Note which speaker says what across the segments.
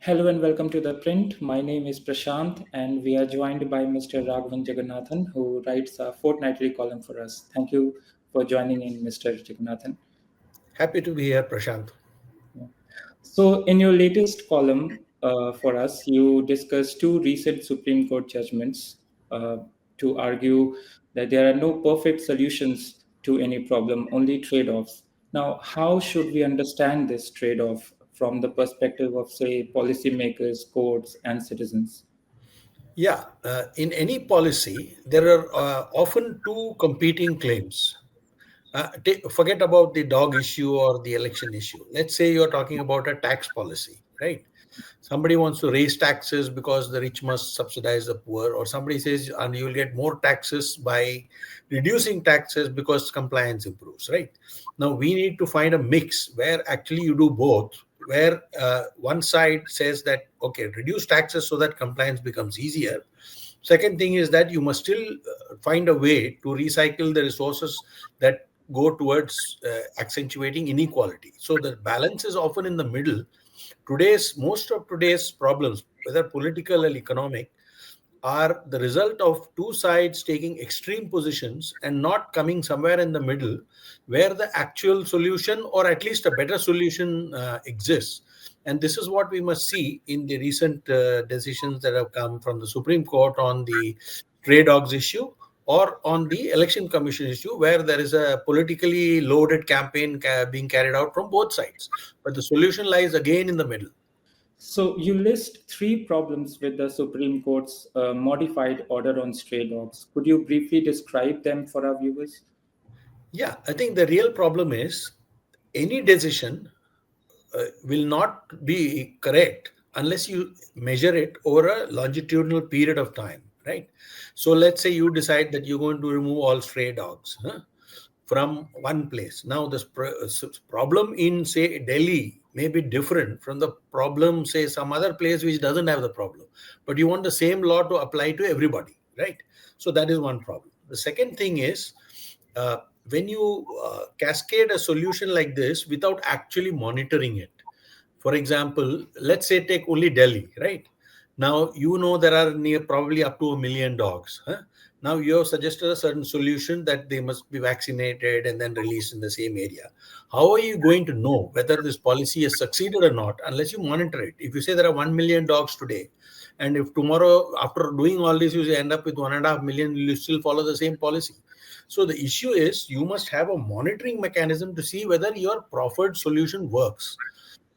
Speaker 1: Hello and welcome to The Print. My name is Prashant and we are joined by Mr. R Jagannathan who writes a fortnightly column for us. Thank you for joining in, Mr. Jagannathan.
Speaker 2: Happy to be here, Prashant.
Speaker 1: So, in your latest column for us, you discuss two recent Supreme Court judgments uh, to argue that there are no perfect solutions to any problem, only trade offs. Now, how should we understand this trade off from the perspective of, say, policymakers, courts, and citizens?
Speaker 2: In any policy, there are often two competing claims. Forget about the dog issue or the election issue. Let's say you're talking about a tax policy, right? Somebody wants to raise taxes because the rich must subsidize the poor, or somebody says, and you will get more taxes by reducing taxes because compliance improves, right? Now, we need to find a mix where actually you do both, where one side says that, okay, reduce taxes so that compliance becomes easier. Second thing is that you must still find a way to recycle the resources that go towards accentuating inequality. So the balance is often in the middle. Most of today's problems, whether political or economic, are the result of two sides taking extreme positions and not coming somewhere in the middle where the actual solution or at least a better solution exists. And this is what we must see in the recent decisions that have come from the Supreme Court on the stray dogs issue or on the election commission issue, where there is a politically loaded campaign being carried out from both sides. But the solution lies again in the middle.
Speaker 1: So you list three problems with the Supreme Court's modified order on stray dogs. Could you briefly describe them for our viewers?
Speaker 2: Yeah, I think the real problem is any decision will not be correct unless you measure it over a longitudinal period of time, right? So let's say you decide that you're going to remove all stray dogs from one place. Now, this problem in, say, Delhi may be different from the problem, say, some other place which doesn't have the problem. But you want the same law to apply to everybody, right? So that is one problem. The second thing is uh, when you cascade a solution like this without actually monitoring it. For example, let's say take only Delhi, right? Now you know there are near probably up to 1 million dogs. Now you have suggested a certain solution that they must be vaccinated and then released in the same area. How are you going to know whether this policy has succeeded or not unless you monitor it? If you say there are 1 million dogs today, and if tomorrow after doing all this you end up with 1.5 million, you still follow the same policy. So the issue is you must have a monitoring mechanism to see whether your proffered solution works.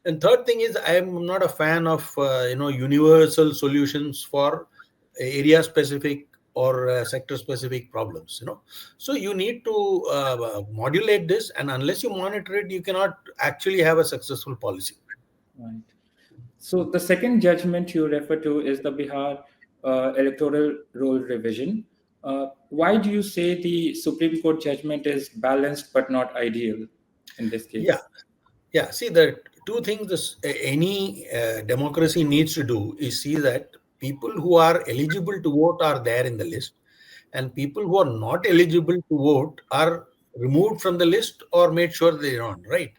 Speaker 2: And third thing is I am not a fan of universal solutions for area specific or sector specific problems. So you need to modulate this, and unless you monitor it, you cannot actually have a successful policy.
Speaker 1: Right. So the second judgment you refer to is the Bihar electoral roll revision. Why do you say the Supreme Court judgment is balanced but not ideal in this
Speaker 2: Yeah.
Speaker 1: case?
Speaker 2: Yeah, see, the two things any democracy needs to do is see that people who are eligible to vote are there in the list, and people who are not eligible to vote are removed from the list or made sure they're on, right?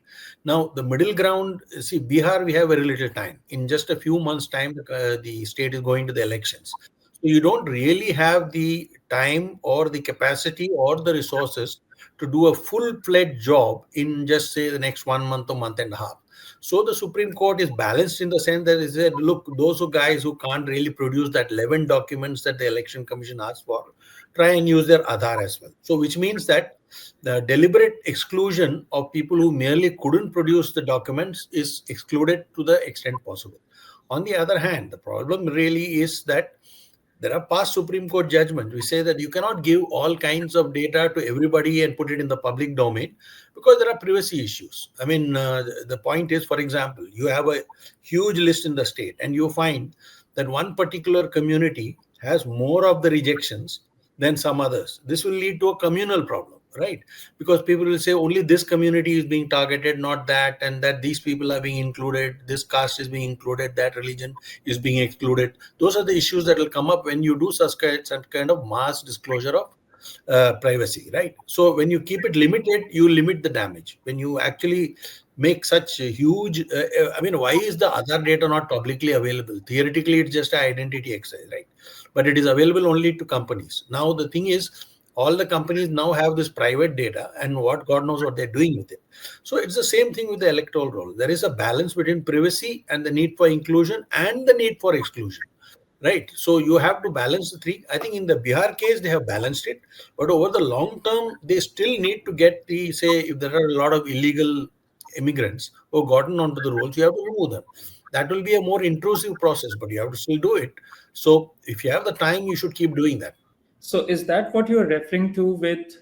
Speaker 2: Now, the middle ground, see, Bihar, we have very little time. In just a few months' time, the state is going to the elections. So you don't really have the time or the capacity or the resources to do a full-fledged job in just say the next 1 month or month and a half. So the Supreme Court is balanced in the sense that it said, look, those who guys who can't really produce that 11 documents that the Election Commission asked for, try and use their Aadhaar as well. So which means that the deliberate exclusion of people who merely couldn't produce the documents is excluded to the extent possible. On the other hand, the problem really is that there are past Supreme Court judgments. We say that you cannot give all kinds of data to everybody and put it in the public domain because there are privacy issues. I mean, the point is, for example, you have a huge list in the state and you find that one particular community has more of the rejections than some others. This will lead to a communal problem, right? Because people will say only this community is being targeted, not that, and that these people are being included, this caste is being included, that religion is being excluded. Those are the issues that will come up when you do such kind of mass disclosure of privacy, right? So when you keep it limited, you limit the damage. When you actually make such a huge, I mean, why is the Aadhaar data not publicly available? Theoretically, it's just an identity exercise, right? But it is available only to companies. Now the thing is, all the companies now have this private data, and what God knows what they're doing with it. So it's the same thing with the electoral roll. There is a balance between privacy and the need for inclusion and the need for exclusion. Right. So you have to balance the three. I think in the Bihar case, they have balanced it. But over the long term, they still need to get the, say, if there are a lot of illegal immigrants who have gotten onto the rolls, you have to remove them. That will be a more intrusive process, but you have to still do it. So if you have the time, you should keep doing that.
Speaker 1: So, is that what you're referring to with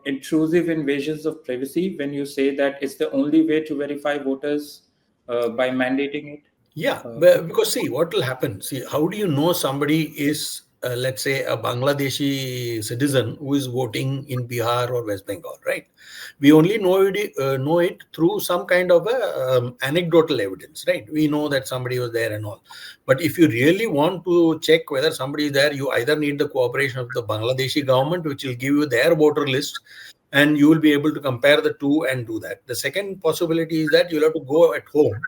Speaker 1: intrusive invasions of privacy when you say that it's the only way to verify voters by mandating it?
Speaker 2: Yeah,
Speaker 1: Uh,
Speaker 2: because see what will happen. See, how do you know somebody is, let's say, a Bangladeshi citizen who is voting in Bihar or West Bengal, right? We only know it through some kind of a anecdotal evidence, right? We know that somebody was there and all. But if you really want to check whether somebody is there, you either need the cooperation of the Bangladeshi government, which will give you their voter list, and you will be able to compare the two and do that. The second possibility is that you'll have to go at home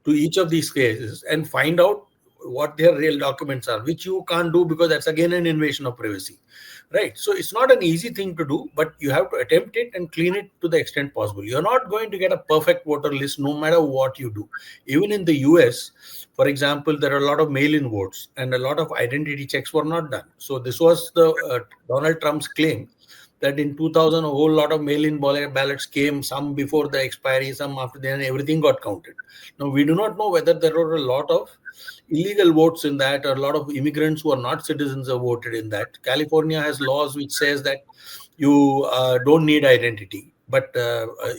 Speaker 2: to each of these cases and find out what their real documents are, which you can't do because that's again an invasion of privacy, right? So it's not an easy thing to do, but you have to attempt it and clean it to the extent possible. You're not going to get a perfect voter list no matter what you do. Even in the US, for example, there are a lot of mail-in votes and a lot of identity checks were not done. So this was the Donald Trump's claim that in 2000 a whole lot of mail-in ballots came, some before the expiry, some after, then everything got counted. Now we do not know whether there were a lot of illegal votes in that, or a lot of immigrants who are not citizens have voted in that. California has laws which says that you don't need identity, but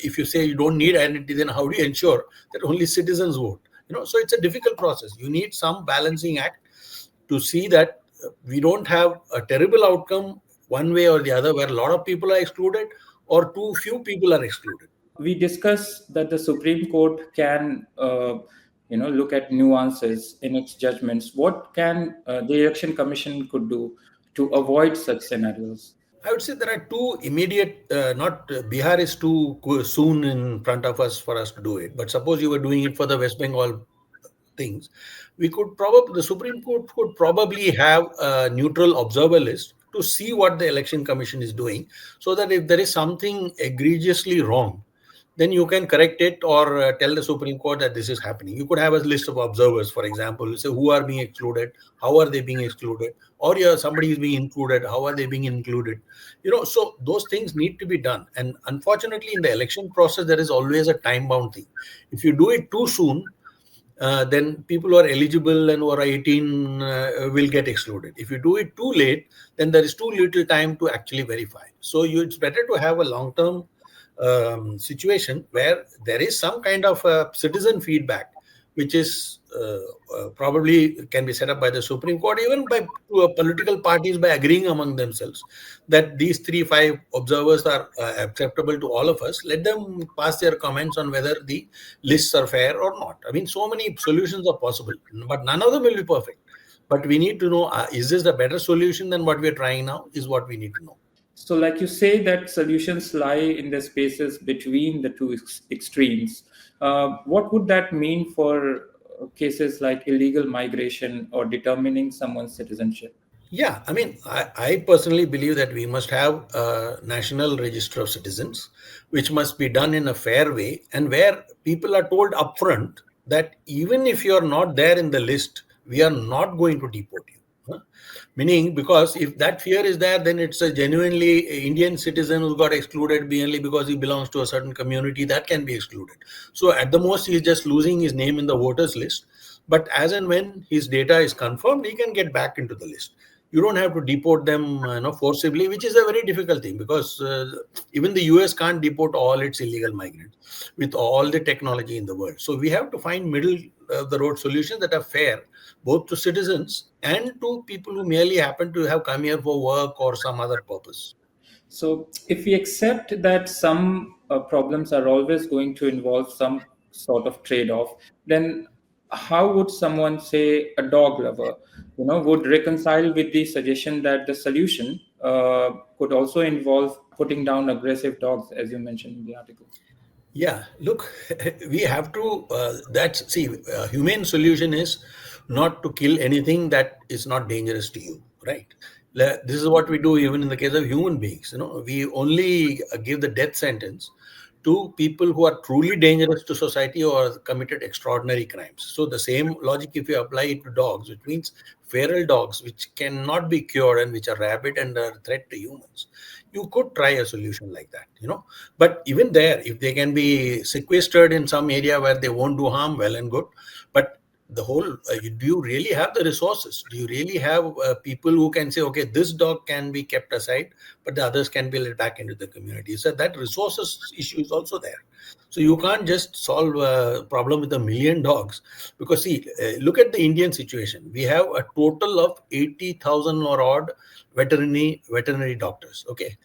Speaker 2: if you say you don't need identity, then how do you ensure that only citizens vote? So it's a difficult process. You need some balancing act to see that we don't have a terrible outcome one way or the other, where a lot of people are excluded or too few people are excluded.
Speaker 1: we discussed that the Supreme Court can, look at nuances in its judgments. What can the Election Commission could do to avoid such scenarios?
Speaker 2: I would say there are two immediate, not Bihar is too soon in front of us for us to do it. But suppose you were doing it for the West Bengal things, we could probably, the Supreme Court could probably have a neutral observer list to see what the Election Commission is doing, so that if there is something egregiously wrong, then you can correct it, or tell the Supreme Court that this is happening. You could have a list of observers, for example, say who are being excluded, how are they being excluded, or somebody is being included, how are they being included. So those things need to be done. And unfortunately, in the election process, there is always a time bound thing. If you do it too soon, then people who are eligible and who are 18 will get excluded. If you do it too late, then there is too little time to actually verify. So it's better to have a long-term situation where there is some kind of citizen feedback, which is probably can be set up by the Supreme Court, even by political parties, by agreeing among themselves that these 3-5 observers are acceptable to all of us. Let them pass their comments on whether the lists are fair or not. I mean, so many solutions are possible, but none of them will be perfect. But we need to know, is this a better solution than what we are trying now, is what we need to know.
Speaker 1: So, like you say, that solutions lie in the spaces between the two extremes. What would that mean for cases like illegal migration or determining someone's citizenship?
Speaker 2: Yeah, I mean, I personally believe that we must have a national register of citizens, which must be done in a fair way, and where people are told upfront that even if you are not there in the list, we are not going to deport you. Huh? Meaning, because if that fear is there, then it's a genuinely Indian citizen who got excluded merely because he belongs to a certain community that can be excluded. So at the most, he's just losing his name in the voters list. But as and when his data is confirmed, he can get back into the list. You don't have to deport them, forcibly, which is a very difficult thing, because even the US can't deport all its illegal migrants with all the technology in the world. So we have to find middle of the road solutions that are fair both to citizens and to people who merely happen to have come here for work or some other purpose.
Speaker 1: So, if we accept that some problems are always going to involve some sort of trade-off, then how would someone, say, a dog lover, would reconcile with the suggestion that the solution could also involve putting down aggressive dogs, as you mentioned in the article.
Speaker 2: Yeah, look, we have to. That's see, humane solution is not to kill anything that is not dangerous to you, right? This is what we do even in the case of human beings. We only give the death sentence to people who are truly dangerous to society or committed extraordinary crimes. So the same logic, if you apply it to dogs, which means feral dogs, which cannot be cured and which are rabid and are a threat to humans, you could try a solution like that. But even there, if they can be sequestered in some area where they won't do harm, well and good. But the whole, do you really have the resources? Do you really have people who can say, okay, this dog can be kept aside, but the others can be let back into the community? So that resources issue is also there. So you can't just solve a problem with 1 million dogs, because see, look at the Indian situation. We have a total of 80,000 or odd veterinary doctors. Okay,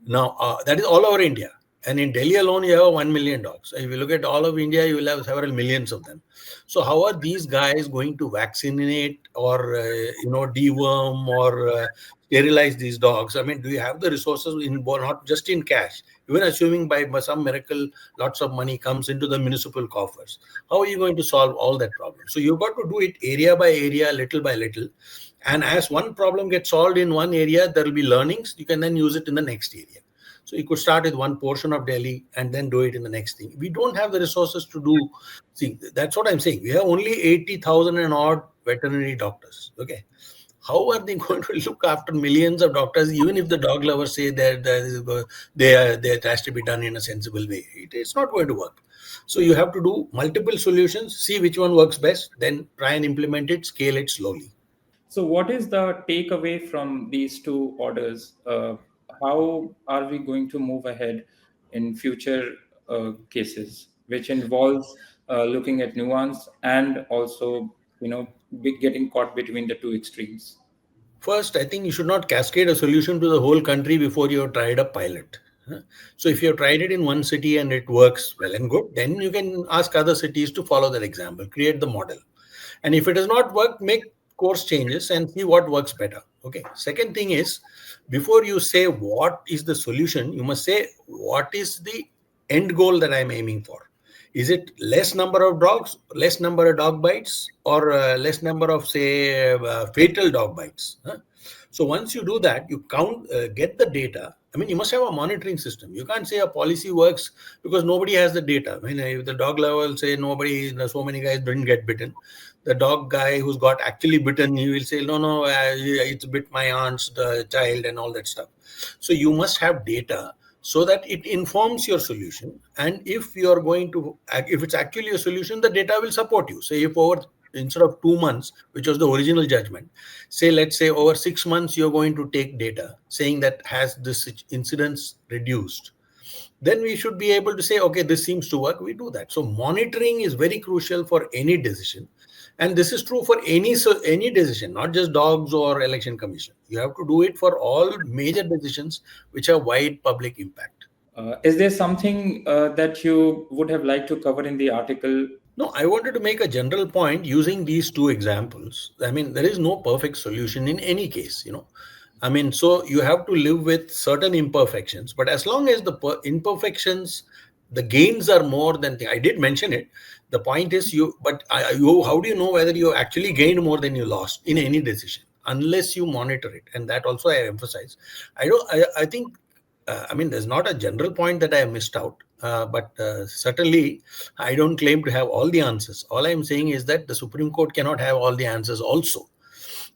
Speaker 2: now that is all over India, and in Delhi alone you have 1 million dogs. If you look at all of India, you will have several millions of them. So how are these guys going to vaccinate or deworm or sterilize these dogs? I mean, do you have the resources in, not just in cash, even assuming by some miracle lots of money comes into the municipal coffers? How are you going to solve all that problem? So you've got to do it area by area, little by little. And as one problem gets solved in one area, there will be learnings. You can then use it in the next area. So you could start with one portion of Delhi and then do it in the next thing. We don't have the resources to do. See, that's what I'm saying. We have only 80,000 and odd veterinary doctors. Okay. How are they going to look after millions of doctors, even if the dog lovers say that it has to be done in a sensible way? It's not going to work. So you have to do multiple solutions, see which one works best, then try and implement it, scale it slowly.
Speaker 1: So, what is the takeaway from these two orders? How are we going to move ahead in future cases, which involves looking at nuance and also, getting caught between the two extremes?
Speaker 2: First, I think you should not cascade a solution to the whole country before you have tried a pilot. Huh? So, if you have tried it in one city and it works well and good, then you can ask other cities to follow that example, create the model. And if it does not work, make course changes and see what works better. Okay. Second thing is, before you say what is the solution, you must say what is the end goal that I'm aiming for. Is it less number of dogs, less number of dog bites, or less number of, say, fatal dog bites? Huh? So once you do that, you get the data. I mean, you must have a monitoring system. You can't say a policy works because nobody has the data. I mean, if the dog lover will say so many guys didn't get bitten. The dog guy who's got actually bitten, he will say, no, it's bit my aunt's the child and all that stuff. So you must have data so that it informs your solution. And if if it's actually a solution, the data will support you. Say if instead of 2 months, which was the original judgment, let's say over 6 months, you're going to take data saying that has this incidence reduced, then we should be able to say, okay, this seems to work. We do that. So monitoring is very crucial for any decision. And this is true for any decision, not just dogs or election commission. You have to do it for all major decisions which have wide public impact.
Speaker 1: Is there something that you would have liked to cover in the article?
Speaker 2: No, I wanted to make a general point using these two examples. I mean, there is no perfect solution in any case. I mean, so you have to live with certain imperfections, but as long as the imperfections, the gains are more than I did mention it. The point is how do you know whether you actually gained more than you lost in any decision? Unless you monitor it. And that also I emphasize. I think I mean, there's not a general point that I have missed out, but certainly I don't claim to have all the answers. All I'm saying is that the Supreme Court cannot have all the answers also.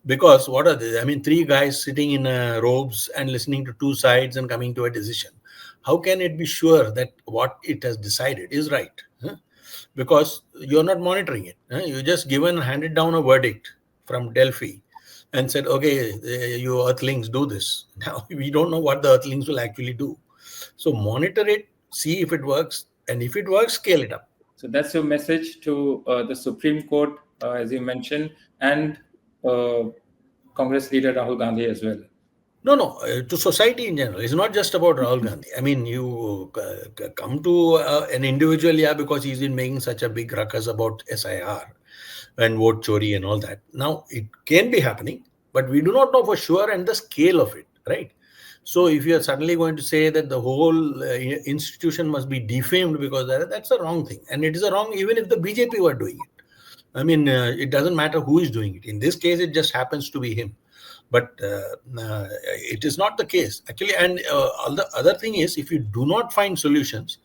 Speaker 2: Because what are they? I mean, three guys sitting in robes and listening to two sides and coming to a decision. How can it be sure that what it has decided is right? Huh? Because you're not monitoring it. Huh? You just handed down a verdict from Delphi and said, okay, you earthlings do this. Now, we don't know what the earthlings will actually do. So monitor it, see if it works, and if it works, scale it up.
Speaker 1: So that's your message to the Supreme Court, as you mentioned, and uh, Congress leader Rahul Gandhi as well.
Speaker 2: No, to society in general. It's not just about Rahul Gandhi. I mean, you come to an individual, yeah, because he's been making such a big ruckus about SIR and vote chori and all that. Now, it can be happening, but we do not know for sure and the scale of it, right? So if you are suddenly going to say that the whole institution must be defamed because of that, that's a wrong thing, and it is a wrong even if the BJP were doing it. I mean, it doesn't matter who is doing it. In this case, it just happens to be him. But it is not the case actually. And the other thing is, if you do not find solutions,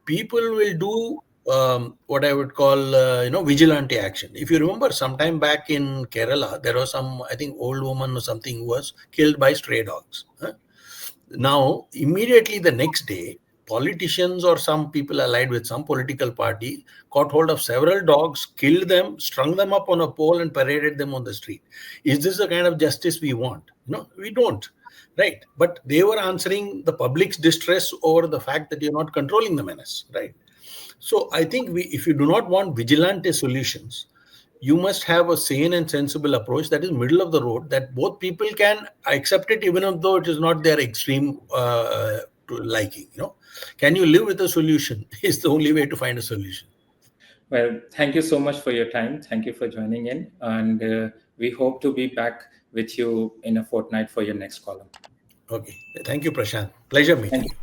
Speaker 2: people will do what I would call, vigilante action. If you remember, sometime back in Kerala, there was some, I think, old woman or something who was killed by stray dogs. Huh? Now, immediately the next day, politicians or some people allied with some political party caught hold of several dogs, killed them, strung them up on a pole, and paraded them on the street. Is this the kind of justice we want? No, we don't. Right. But they were answering the public's distress over the fact that you're not controlling the menace. Right. So I think if you do not want vigilante solutions, you must have a sane and sensible approach that is middle of the road, that both people can accept it even though it is not their extreme liking. Can you live with a solution? Is the only way to find a solution.
Speaker 1: Well, thank you so much for your time. Thank you for joining in. And we hope to be back with you in a fortnight for your next column.
Speaker 2: Okay. Thank you, Prashant. Pleasure meeting
Speaker 1: Thank
Speaker 2: you.